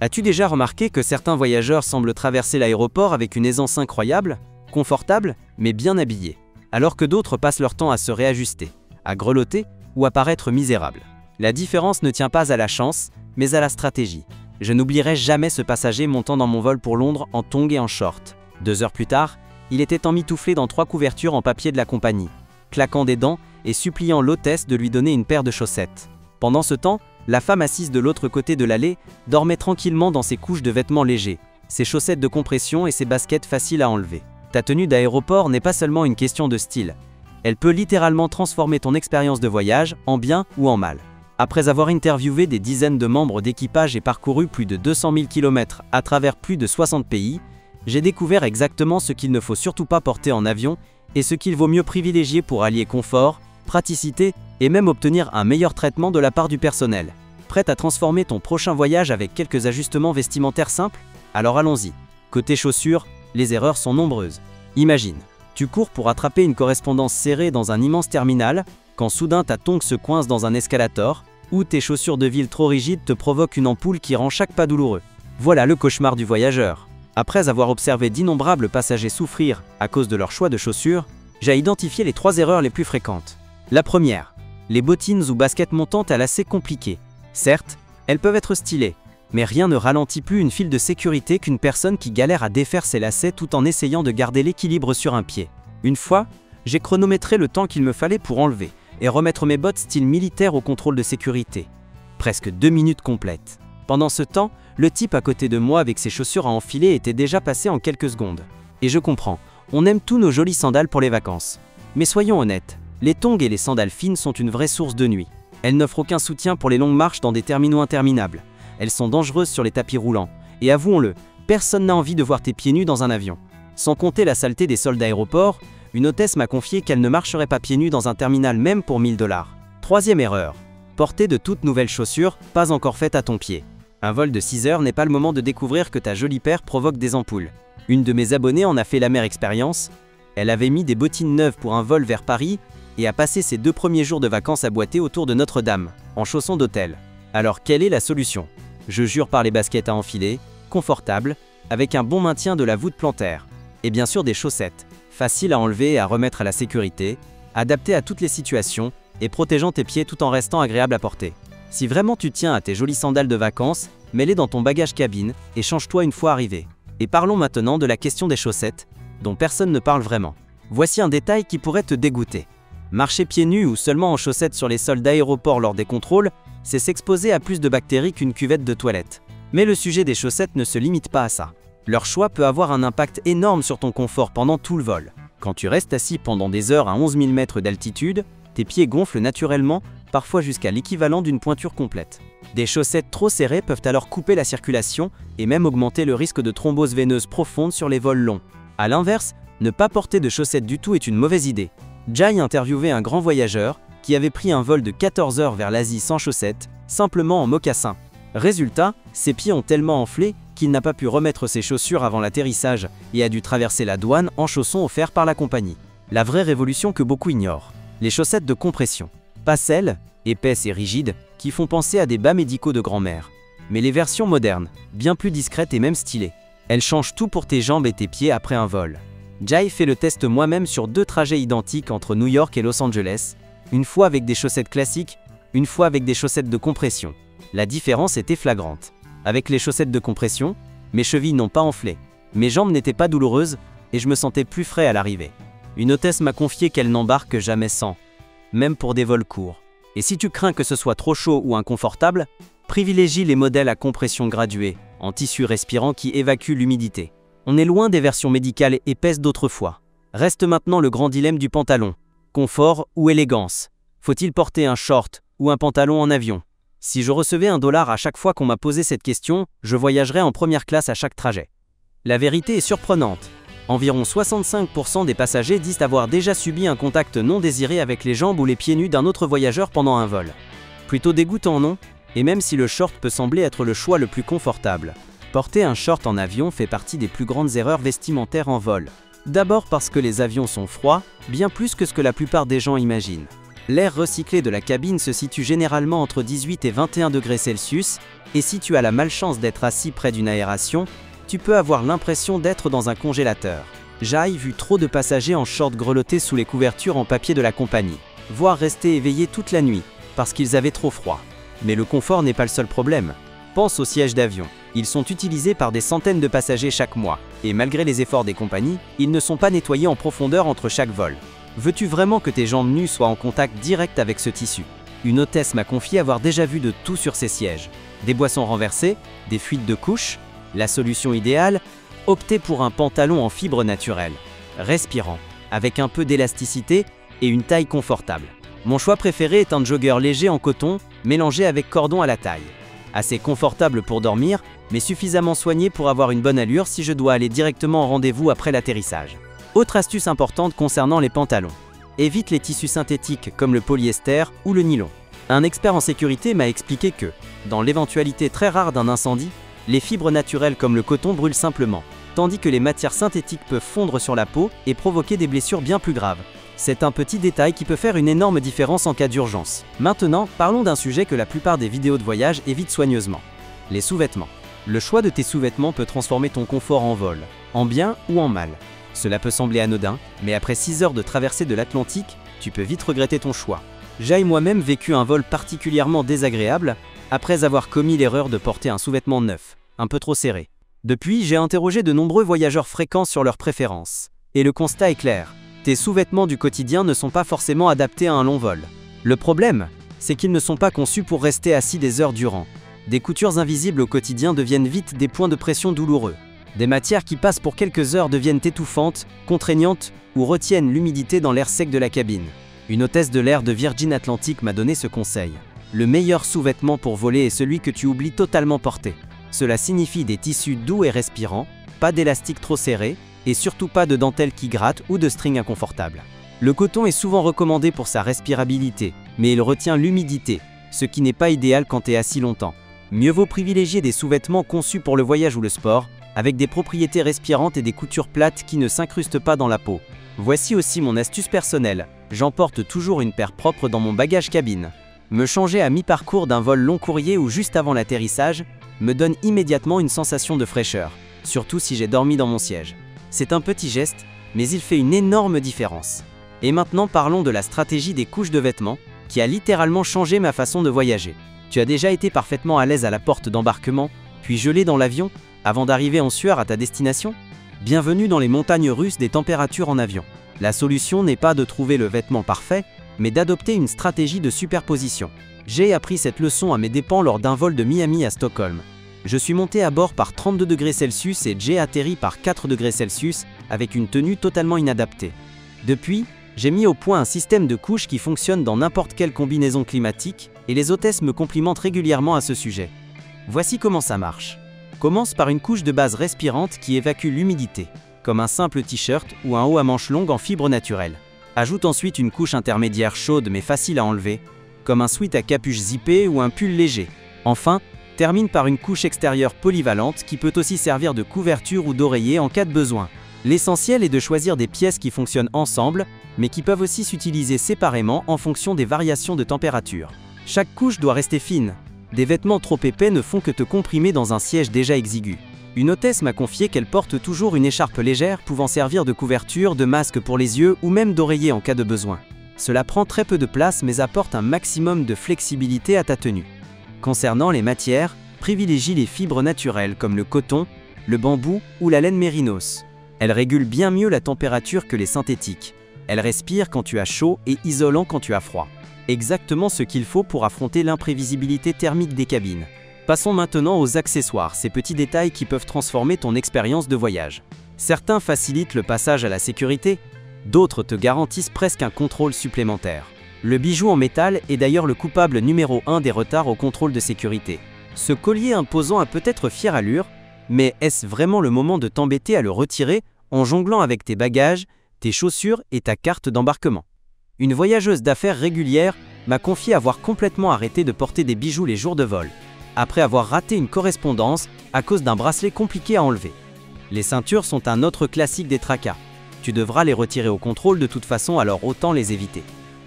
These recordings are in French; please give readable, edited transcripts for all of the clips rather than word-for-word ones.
As-tu déjà remarqué que certains voyageurs semblent traverser l'aéroport avec une aisance incroyable, confortable, mais bien habillés, alors que d'autres passent leur temps à se réajuster, à grelotter ou à paraître misérables? La différence ne tient pas à la chance, mais à la stratégie. Je n'oublierai jamais ce passager montant dans mon vol pour Londres en tongs et en short. 2 heures plus tard, il était emmitouflé dans 3 couvertures en papier de la compagnie, claquant des dents et suppliant l'hôtesse de lui donner une paire de chaussettes. Pendant ce temps, la femme assise de l'autre côté de l'allée dormait tranquillement dans ses couches de vêtements légers, ses chaussettes de compression et ses baskets faciles à enlever. Ta tenue d'aéroport n'est pas seulement une question de style. Elle peut littéralement transformer ton expérience de voyage en bien ou en mal. Après avoir interviewé des dizaines de membres d'équipage et parcouru plus de 200 000 km à travers plus de 60 pays, j'ai découvert exactement ce qu'il ne faut surtout pas porter en avion et ce qu'il vaut mieux privilégier pour allier confort, praticité et même obtenir un meilleur traitement de la part du personnel. Prête à transformer ton prochain voyage avec quelques ajustements vestimentaires simples? Alors allons-y. Côté chaussures, les erreurs sont nombreuses. Imagine, tu cours pour attraper une correspondance serrée dans un immense terminal, quand soudain ta tongue se coince dans un escalator, ou tes chaussures de ville trop rigides te provoquent une ampoule qui rend chaque pas douloureux. Voilà le cauchemar du voyageur. Après avoir observé d'innombrables passagers souffrir à cause de leur choix de chaussures, j'ai identifié les 3 erreurs les plus fréquentes. La première, les bottines ou baskets montantes à lacets compliqués. Certes, elles peuvent être stylées, mais rien ne ralentit plus une file de sécurité qu'une personne qui galère à défaire ses lacets tout en essayant de garder l'équilibre sur un pied. Une fois, j'ai chronométré le temps qu'il me fallait pour enlever et remettre mes bottes style militaire au contrôle de sécurité. Presque 2 minutes complètes. Pendant ce temps, le type à côté de moi avec ses chaussures à enfiler était déjà passé en quelques secondes. Et je comprends, on aime tous nos jolies sandales pour les vacances. Mais soyons honnêtes, les tongs et les sandales fines sont une vraie source de nuit. Elles n'offrent aucun soutien pour les longues marches dans des terminaux interminables. Elles sont dangereuses sur les tapis roulants. Et avouons-le, personne n'a envie de voir tes pieds nus dans un avion. Sans compter la saleté des sols d'aéroport, une hôtesse m'a confié qu'elle ne marcherait pas pieds nus dans un terminal même pour 1000 $. Troisième erreur. Porter de toutes nouvelles chaussures, pas encore faites à ton pied. Un vol de 6 heures n'est pas le moment de découvrir que ta jolie paire provoque des ampoules. Une de mes abonnées en a fait l'amère expérience. Elle avait mis des bottines neuves pour un vol vers Paris et a passé ses 2 premiers jours de vacances à boiter autour de Notre-Dame, en chaussons d'hôtel. Alors quelle est la solution? Je jure par les baskets à enfiler, confortables, avec un bon maintien de la voûte plantaire. Et bien sûr des chaussettes, faciles à enlever et à remettre à la sécurité, adaptées à toutes les situations et protégeant tes pieds tout en restant agréables à porter. Si vraiment tu tiens à tes jolies sandales de vacances, mets-les dans ton bagage cabine et change-toi une fois arrivé. Et parlons maintenant de la question des chaussettes, dont personne ne parle vraiment. Voici un détail qui pourrait te dégoûter. Marcher pieds nus ou seulement en chaussettes sur les sols d'aéroport lors des contrôles, c'est s'exposer à plus de bactéries qu'une cuvette de toilette. Mais le sujet des chaussettes ne se limite pas à ça. Leur choix peut avoir un impact énorme sur ton confort pendant tout le vol. Quand tu restes assis pendant des heures à 11 000 mètres d'altitude, tes pieds gonflent naturellement, parfois jusqu'à l'équivalent d'une pointure complète. Des chaussettes trop serrées peuvent alors couper la circulation et même augmenter le risque de thrombose veineuse profonde sur les vols longs. A l'inverse, ne pas porter de chaussettes du tout est une mauvaise idée. Jai interviewait un grand voyageur qui avait pris un vol de 14 heures vers l'Asie sans chaussettes, simplement en mocassins. Résultat, ses pieds ont tellement enflé qu'il n'a pas pu remettre ses chaussures avant l'atterrissage et a dû traverser la douane en chaussons offerts par la compagnie. La vraie révolution que beaucoup ignorent. Les chaussettes de compression. Pas celles, épaisses et rigides, qui font penser à des bas médicaux de grand-mère. Mais les versions modernes, bien plus discrètes et même stylées. Elles changent tout pour tes jambes et tes pieds après un vol. Jai fait le test moi-même sur 2 trajets identiques entre New York et Los Angeles, une fois avec des chaussettes classiques, une fois avec des chaussettes de compression. La différence était flagrante. Avec les chaussettes de compression, mes chevilles n'ont pas enflé, mes jambes n'étaient pas douloureuses et je me sentais plus frais à l'arrivée. Une hôtesse m'a confié qu'elle n'embarque jamais sans, même pour des vols courts. Et si tu crains que ce soit trop chaud ou inconfortable, privilégie les modèles à compression graduée, en tissu respirant qui évacue l'humidité. On est loin des versions médicales épaisses d'autrefois. Reste maintenant le grand dilemme du pantalon. Confort ou élégance? Faut-il porter un short ou un pantalon en avion? Si je recevais $1 à chaque fois qu'on m'a posé cette question, je voyagerais en première classe à chaque trajet. La vérité est surprenante. Environ 65% des passagers disent avoir déjà subi un contact non désiré avec les jambes ou les pieds nus d'un autre voyageur pendant un vol. Plutôt dégoûtant, non? Et même si le short peut sembler être le choix le plus confortable, porter un short en avion fait partie des plus grandes erreurs vestimentaires en vol. D'abord parce que les avions sont froids, bien plus que ce que la plupart des gens imaginent. L'air recyclé de la cabine se situe généralement entre 18 et 21 degrés Celsius, et si tu as la malchance d'être assis près d'une aération, tu peux avoir l'impression d'être dans un congélateur. J'ai vu trop de passagers en short grelotter sous les couvertures en papier de la compagnie, voire rester éveillés toute la nuit, parce qu'ils avaient trop froid. Mais le confort n'est pas le seul problème. Pense aux sièges d'avion. Ils sont utilisés par des centaines de passagers chaque mois, et malgré les efforts des compagnies, ils ne sont pas nettoyés en profondeur entre chaque vol. Veux-tu vraiment que tes jambes nues soient en contact direct avec ce tissu? Une hôtesse m'a confié avoir déjà vu de tout sur ces sièges. Des boissons renversées, des fuites de couches. La solution idéale, optez pour un pantalon en fibre naturelle, respirant, avec un peu d'élasticité et une taille confortable. Mon choix préféré est un jogger léger en coton, mélangé avec cordon à la taille. Assez confortable pour dormir, mais suffisamment soigné pour avoir une bonne allure si je dois aller directement en rendez-vous après l'atterrissage. Autre astuce importante concernant les pantalons. Évite les tissus synthétiques comme le polyester ou le nylon. Un expert en sécurité m'a expliqué que, dans l'éventualité très rare d'un incendie, les fibres naturelles comme le coton brûlent simplement, tandis que les matières synthétiques peuvent fondre sur la peau et provoquer des blessures bien plus graves. C'est un petit détail qui peut faire une énorme différence en cas d'urgence. Maintenant, parlons d'un sujet que la plupart des vidéos de voyage évitent soigneusement. Les sous-vêtements. Le choix de tes sous-vêtements peut transformer ton confort en vol, en bien ou en mal. Cela peut sembler anodin, mais après 6 heures de traversée de l'Atlantique, tu peux vite regretter ton choix. J'ai moi-même vécu un vol particulièrement désagréable, après avoir commis l'erreur de porter un sous-vêtement neuf, un peu trop serré. Depuis, j'ai interrogé de nombreux voyageurs fréquents sur leurs préférences. Et le constat est clair, tes sous-vêtements du quotidien ne sont pas forcément adaptés à un long vol. Le problème, c'est qu'ils ne sont pas conçus pour rester assis des heures durant. Des coutures invisibles au quotidien deviennent vite des points de pression douloureux. Des matières qui passent pour quelques heures deviennent étouffantes, contraignantes ou retiennent l'humidité dans l'air sec de la cabine. Une hôtesse de l'air de Virgin Atlantic m'a donné ce conseil. Le meilleur sous-vêtement pour voler est celui que tu oublies totalement porter. Cela signifie des tissus doux et respirants, pas d'élastique trop serré, et surtout pas de dentelle qui gratte ou de string inconfortable. Le coton est souvent recommandé pour sa respirabilité, mais il retient l'humidité, ce qui n'est pas idéal quand tu es assis longtemps. Mieux vaut privilégier des sous-vêtements conçus pour le voyage ou le sport, avec des propriétés respirantes et des coutures plates qui ne s'incrustent pas dans la peau. Voici aussi mon astuce personnelle, j'emporte toujours une paire propre dans mon bagage cabine. Me changer à mi-parcours d'un vol long courrier ou juste avant l'atterrissage me donne immédiatement une sensation de fraîcheur, surtout si j'ai dormi dans mon siège. C'est un petit geste, mais il fait une énorme différence. Et maintenant parlons de la stratégie des couches de vêtements, qui a littéralement changé ma façon de voyager. Tu as déjà été parfaitement à l'aise à la porte d'embarquement, puis gelé dans l'avion, avant d'arriver en sueur à ta destination? Bienvenue dans les montagnes russes des températures en avion. La solution n'est pas de trouver le vêtement parfait, mais d'adopter une stratégie de superposition. J'ai appris cette leçon à mes dépens lors d'un vol de Miami à Stockholm. Je suis monté à bord par 32 degrés Celsius et j'ai atterri par 4 degrés Celsius avec une tenue totalement inadaptée. Depuis, j'ai mis au point un système de couches qui fonctionne dans n'importe quelle combinaison climatique et les hôtesses me complimentent régulièrement à ce sujet. Voici comment ça marche. Commence par une couche de base respirante qui évacue l'humidité, comme un simple t-shirt ou un haut à manches longues en fibre naturelle. Ajoute ensuite une couche intermédiaire chaude mais facile à enlever, comme un sweat à capuche zippée ou un pull léger. Enfin, termine par une couche extérieure polyvalente qui peut aussi servir de couverture ou d'oreiller en cas de besoin. L'essentiel est de choisir des pièces qui fonctionnent ensemble, mais qui peuvent aussi s'utiliser séparément en fonction des variations de température. Chaque couche doit rester fine. Des vêtements trop épais ne font que te comprimer dans un siège déjà exigu. Une hôtesse m'a confié qu'elle porte toujours une écharpe légère pouvant servir de couverture, de masque pour les yeux ou même d'oreiller en cas de besoin. Cela prend très peu de place mais apporte un maximum de flexibilité à ta tenue. Concernant les matières, privilégie les fibres naturelles comme le coton, le bambou ou la laine mérinos. Elles régulent bien mieux la température que les synthétiques. Elles respirent quand tu as chaud et isolant quand tu as froid. Exactement ce qu'il faut pour affronter l'imprévisibilité thermique des cabines. Passons maintenant aux accessoires, ces petits détails qui peuvent transformer ton expérience de voyage. Certains facilitent le passage à la sécurité, d'autres te garantissent presque un contrôle supplémentaire. Le bijou en métal est d'ailleurs le coupable numéro 1 des retards au contrôle de sécurité. Ce collier imposant a peut-être fière allure, mais est-ce vraiment le moment de t'embêter à le retirer en jonglant avec tes bagages, tes chaussures et ta carte d'embarquement? Une voyageuse d'affaires régulière m'a confié avoir complètement arrêté de porter des bijoux les jours de vol, après avoir raté une correspondance à cause d'un bracelet compliqué à enlever. Les ceintures sont un autre classique des tracas. Tu devras les retirer au contrôle de toute façon, alors autant les éviter.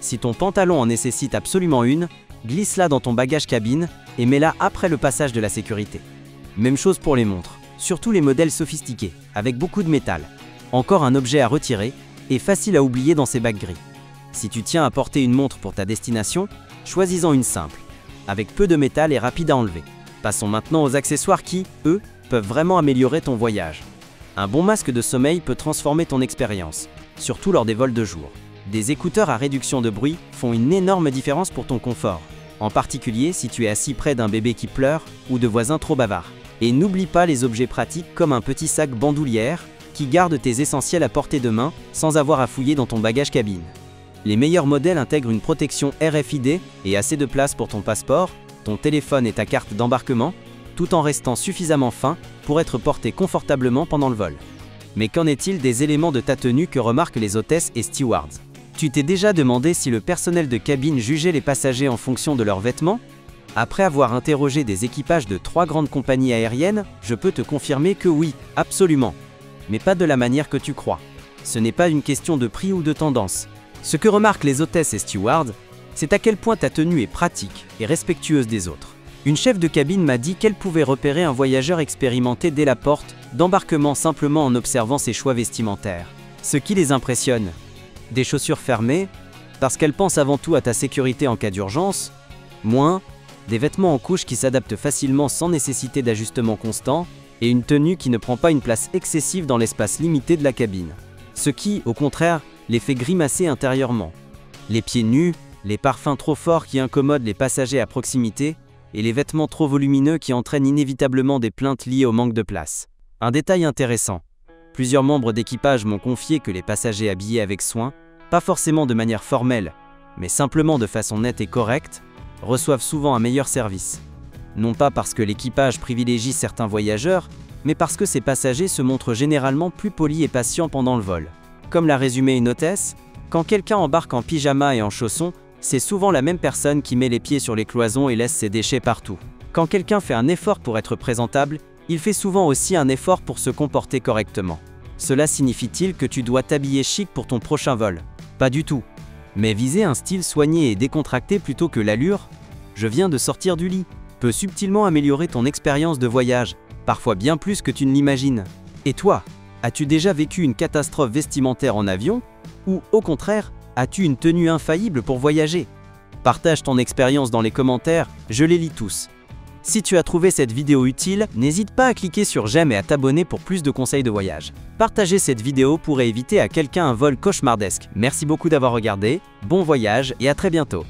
Si ton pantalon en nécessite absolument une, glisse-la dans ton bagage cabine et mets-la après le passage de la sécurité. Même chose pour les montres, surtout les modèles sophistiqués, avec beaucoup de métal. Encore un objet à retirer et facile à oublier dans ces bacs gris. Si tu tiens à porter une montre pour ta destination, choisis-en une simple, avec peu de métal et rapide à enlever. Passons maintenant aux accessoires qui, eux, peuvent vraiment améliorer ton voyage. Un bon masque de sommeil peut transformer ton expérience, surtout lors des vols de jour. Des écouteurs à réduction de bruit font une énorme différence pour ton confort, en particulier si tu es assis près d'un bébé qui pleure ou de voisins trop bavards. Et n'oublie pas les objets pratiques comme un petit sac bandoulière qui garde tes essentiels à portée de main sans avoir à fouiller dans ton bagage cabine. Les meilleurs modèles intègrent une protection RFID et assez de place pour ton passeport, ton téléphone et ta carte d'embarquement, tout en restant suffisamment fin pour être porté confortablement pendant le vol. Mais qu'en est-il des éléments de ta tenue que remarquent les hôtesses et stewards? Tu t'es déjà demandé si le personnel de cabine jugeait les passagers en fonction de leurs vêtements? Après avoir interrogé des équipages de 3 grandes compagnies aériennes, je peux te confirmer que oui, absolument. Mais pas de la manière que tu crois. Ce n'est pas une question de prix ou de tendance. Ce que remarquent les hôtesses et stewards, c'est à quel point ta tenue est pratique et respectueuse des autres. Une chef de cabine m'a dit qu'elle pouvait repérer un voyageur expérimenté dès la porte d'embarquement simplement en observant ses choix vestimentaires. Ce qui les impressionne. Des chaussures fermées, parce qu'elles pensent avant tout à ta sécurité en cas d'urgence, moins, des vêtements en couche qui s'adaptent facilement sans nécessité d'ajustement constant, et une tenue qui ne prend pas une place excessive dans l'espace limité de la cabine. Ce qui, au contraire, les fait grimacer intérieurement. Les pieds nus, les parfums trop forts qui incommodent les passagers à proximité, et les vêtements trop volumineux qui entraînent inévitablement des plaintes liées au manque de place. Un détail intéressant. Plusieurs membres d'équipage m'ont confié que les passagers habillés avec soin, pas forcément de manière formelle, mais simplement de façon nette et correcte, reçoivent souvent un meilleur service. Non pas parce que l'équipage privilégie certains voyageurs, mais parce que ces passagers se montrent généralement plus polis et patients pendant le vol. Comme l'a résumé une hôtesse, quand quelqu'un embarque en pyjama et en chaussons, c'est souvent la même personne qui met les pieds sur les cloisons et laisse ses déchets partout. Quand quelqu'un fait un effort pour être présentable, il fait souvent aussi un effort pour se comporter correctement. Cela signifie-t-il que tu dois t'habiller chic pour ton prochain vol? Pas du tout. Mais viser un style soigné et décontracté plutôt que l'allure « je viens de sortir du lit » peut subtilement améliorer ton expérience de voyage, parfois bien plus que tu ne l'imagines. Et toi, as-tu déjà vécu une catastrophe vestimentaire en avion? Ou au contraire, as-tu une tenue infaillible pour voyager? Partage ton expérience dans les commentaires, je les lis tous. Si tu as trouvé cette vidéo utile, n'hésite pas à cliquer sur j'aime et à t'abonner pour plus de conseils de voyage. Partager cette vidéo pourrait éviter à quelqu'un un vol cauchemardesque. Merci beaucoup d'avoir regardé, bon voyage et à très bientôt.